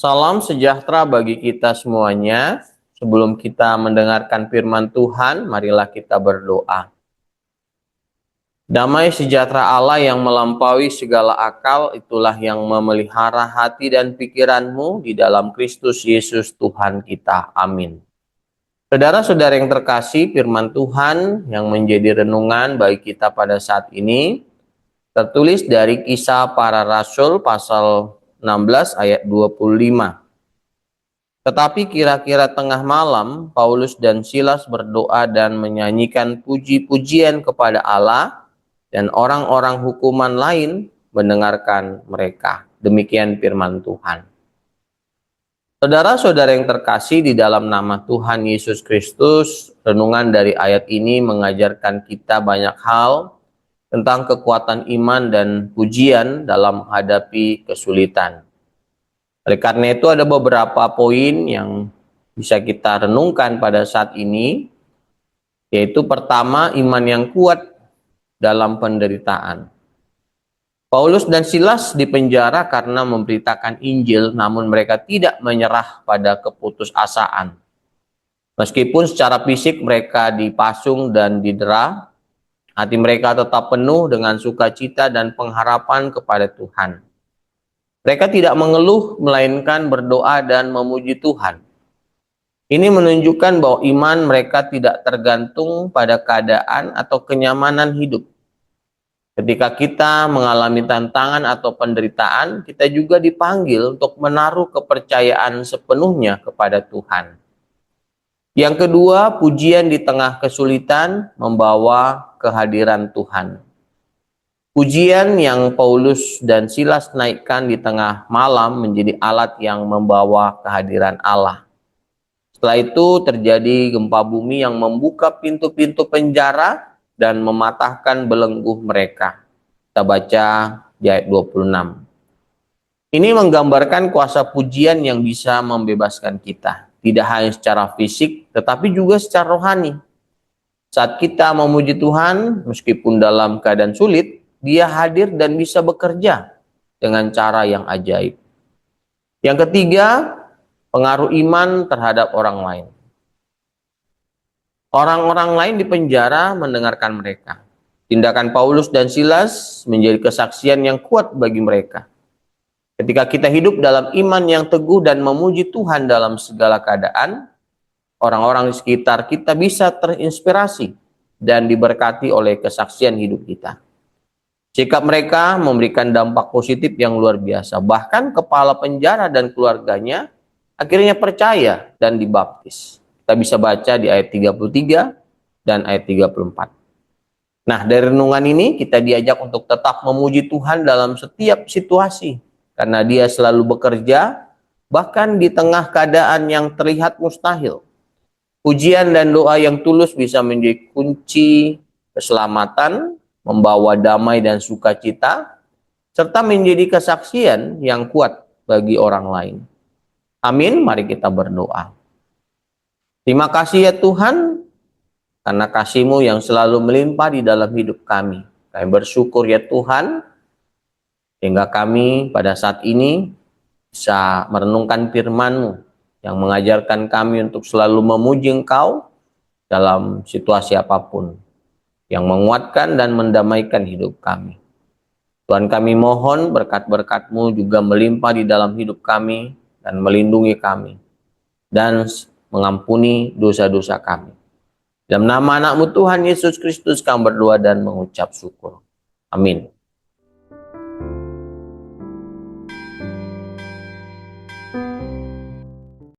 Salam sejahtera bagi kita semuanya. Sebelum kita mendengarkan firman Tuhan, marilah kita berdoa. Damai sejahtera Allah yang melampaui segala akal, itulah yang memelihara hati dan pikiranmu di dalam Kristus Yesus Tuhan kita. Amin. Saudara-saudara yang terkasih, firman Tuhan yang menjadi renungan bagi kita pada saat ini tertulis dari Kisah Para Rasul pasal 16 ayat 25. Tetapi kira-kira tengah malam, Paulus dan Silas berdoa dan menyanyikan puji-pujian kepada Allah, dan orang-orang hukuman lain mendengarkan mereka. Demikian firman Tuhan. Saudara-saudara yang terkasih di dalam nama Tuhan Yesus Kristus, renungan dari ayat ini mengajarkan kita banyak hal tentang kekuatan iman dan pujian dalam menghadapi kesulitan. Oleh karena itu ada beberapa poin yang bisa kita renungkan pada saat ini, yaitu pertama, iman yang kuat dalam penderitaan. Paulus dan Silas dipenjara karena memberitakan Injil, namun mereka tidak menyerah pada keputusasaan. Meskipun secara fisik mereka dipasung dan didera, hati mereka tetap penuh dengan sukacita dan pengharapan kepada Tuhan. Mereka tidak mengeluh, melainkan berdoa dan memuji Tuhan. Ini menunjukkan bahwa iman mereka tidak tergantung pada keadaan atau kenyamanan hidup. Ketika kita mengalami tantangan atau penderitaan, kita juga dipanggil untuk menaruh kepercayaan sepenuhnya kepada Tuhan. Yang kedua, pujian di tengah kesulitan membawa kehadiran Tuhan. Pujian yang Paulus dan Silas naikkan di tengah malam menjadi alat yang membawa kehadiran Allah. Setelah itu terjadi gempa bumi yang membuka pintu-pintu penjara dan mematahkan belenggu mereka. Kita baca di ayat 26. Ini menggambarkan kuasa pujian yang bisa membebaskan kita. Tidak hanya secara fisik, tetapi juga secara rohani. Saat kita memuji Tuhan, meskipun dalam keadaan sulit, Dia hadir dan bisa bekerja dengan cara yang ajaib. Yang ketiga, pengaruh iman terhadap orang lain. Orang-orang lain di penjara mendengarkan mereka. Tindakan Paulus dan Silas menjadi kesaksian yang kuat bagi mereka. Ketika kita hidup dalam iman yang teguh dan memuji Tuhan dalam segala keadaan, orang-orang di sekitar kita bisa terinspirasi dan diberkati oleh kesaksian hidup kita. Sikap mereka memberikan dampak positif yang luar biasa. Bahkan kepala penjara dan keluarganya akhirnya percaya dan dibaptis. Kita bisa baca di ayat 33 dan ayat 34. Nah, dari renungan ini kita diajak untuk tetap memuji Tuhan dalam setiap situasi. Karena Dia selalu bekerja, bahkan di tengah keadaan yang terlihat mustahil. Pujian dan doa yang tulus bisa menjadi kunci keselamatan, membawa damai dan sukacita, serta menjadi kesaksian yang kuat bagi orang lain. Amin, mari kita berdoa. Terima kasih ya Tuhan, karena kasih-Mu yang selalu melimpah di dalam hidup kami. Kami bersyukur ya Tuhan, sehingga kami pada saat ini bisa merenungkan firman-Mu yang mengajarkan kami untuk selalu memuji Engkau dalam situasi apapun, yang menguatkan dan mendamaikan hidup kami. Tuhan, kami mohon berkat-berkat-Mu juga melimpah di dalam hidup kami dan melindungi kami dan mengampuni dosa-dosa kami. Dalam nama anak-Mu Tuhan Yesus Kristus kami berdoa dan mengucap syukur. Amin.